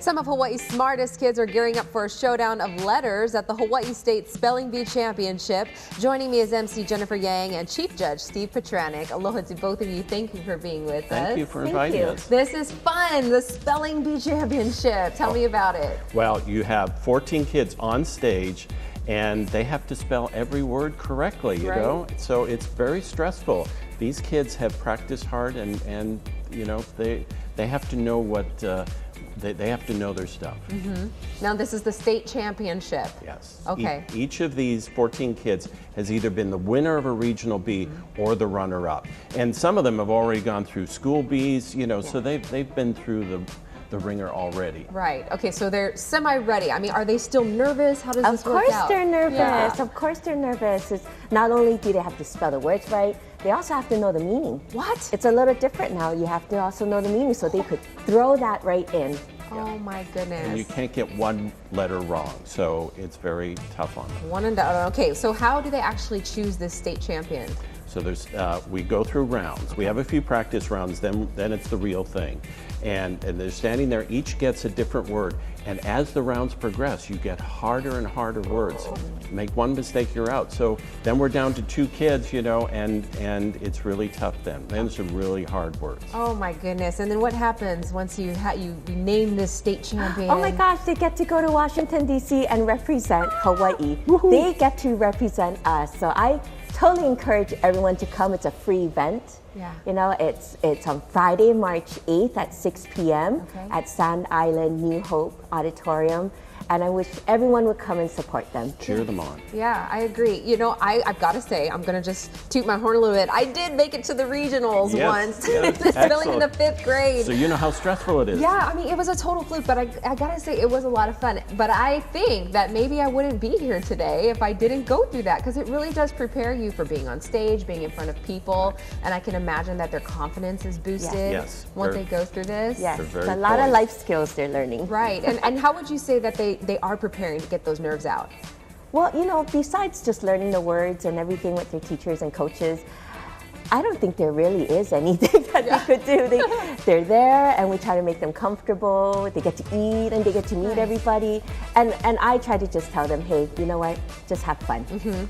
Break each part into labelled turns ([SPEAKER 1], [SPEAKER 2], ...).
[SPEAKER 1] Some of Hawaii's smartest kids are gearing up for a showdown of letters at the Hawaii State Spelling Bee Championship. Joining me is MC Jennifer Yang and Chief Judge Steve Petranek. Aloha to both of you. Thank you for being with us.
[SPEAKER 2] Thank you for inviting us.
[SPEAKER 1] This is fun, the Spelling Bee Championship. Tell me about it.
[SPEAKER 2] Well, you have 14 kids on stage and they have to spell every word correctly, you know? So it's very stressful. These kids have practiced hard and you know, they have to know what, they have to know their stuff.
[SPEAKER 1] Now this is the state championship.
[SPEAKER 2] Yes.
[SPEAKER 1] Okay.
[SPEAKER 2] Each of these 14 kids has either been the winner of a regional bee or the runner-up. And some of them have already gone through school bees, you know, so they've been through the ringer already.
[SPEAKER 1] Right. Okay, so they're semi-ready. I mean, are they still nervous? How does this work out?
[SPEAKER 3] Of course they're nervous.
[SPEAKER 1] Yeah.
[SPEAKER 3] Of course they're nervous. It's not only do they have to spell the words right, they also have to know the meaning.
[SPEAKER 1] What?
[SPEAKER 3] It's a little different now. You have to also know the meaning so they could throw that right in.
[SPEAKER 1] Oh my goodness.
[SPEAKER 2] And you can't get one letter wrong, so it's very tough on them.
[SPEAKER 1] One and done. Okay, so how do they actually choose this state champion?
[SPEAKER 2] So there's, we go through rounds. We have a few practice rounds, then it's the real thing. And they're standing there, each gets a different word. And as the rounds progress, you get harder and harder words. Make one mistake, you're out. So then we're down to 2 kids, you know, and it's really tough then. Then some really hard words.
[SPEAKER 1] Oh my goodness. And then what happens once you name this state champion?
[SPEAKER 3] Oh my gosh, they get to go to Washington, D.C. and represent Hawaii. They get to represent us. So I totally encourage everyone to come. It's a free event.
[SPEAKER 1] Yeah.
[SPEAKER 3] You know, it's on Friday, March 8th at 6 p.m. at Sand Island New Hope Auditorium. And I wish everyone would come and support them.
[SPEAKER 2] Cheer them on.
[SPEAKER 1] Yeah, I agree. You know, I've got to say, I'm going to just toot my horn a little bit. I did make it to the regionals once, spelling in the 5th grade.
[SPEAKER 2] So you know how stressful it is.
[SPEAKER 1] Yeah, I mean, it was a total fluke, but I got to say, it was a lot of fun. But I think that maybe I wouldn't be here today if I didn't go through that, because it really does prepare you for being on stage, being in front of people, and I can imagine that their confidence is boosted once they go through this.
[SPEAKER 3] Yes, it's a lot of life skills they're learning.
[SPEAKER 1] Right, and how would you say that they are preparing to get those nerves out?
[SPEAKER 3] Well, you know, besides just learning the words and everything with their teachers and coaches, I don't think there really is anything that they could do. They're there and we try to make them comfortable. They get to eat and they get to meet everybody. And I try to just tell them, hey, you know what, just have fun.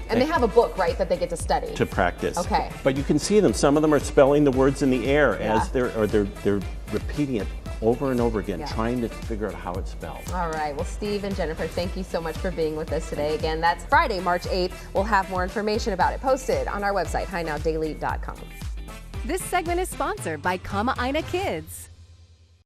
[SPEAKER 1] And they have a book, right, that they get to study?
[SPEAKER 2] To practice.
[SPEAKER 1] Okay.
[SPEAKER 2] But you can see them. Some of them are spelling the words in the air as they're repeating it over and over again, trying to figure out how it's spelled.
[SPEAKER 1] All right. Well, Steve and Jennifer, thank you so much for being with us today. Again, that's Friday, March 8th. We'll have more information about it posted on our website, HINOWdaily.com.
[SPEAKER 4] This segment is sponsored by Kama'aina Kids.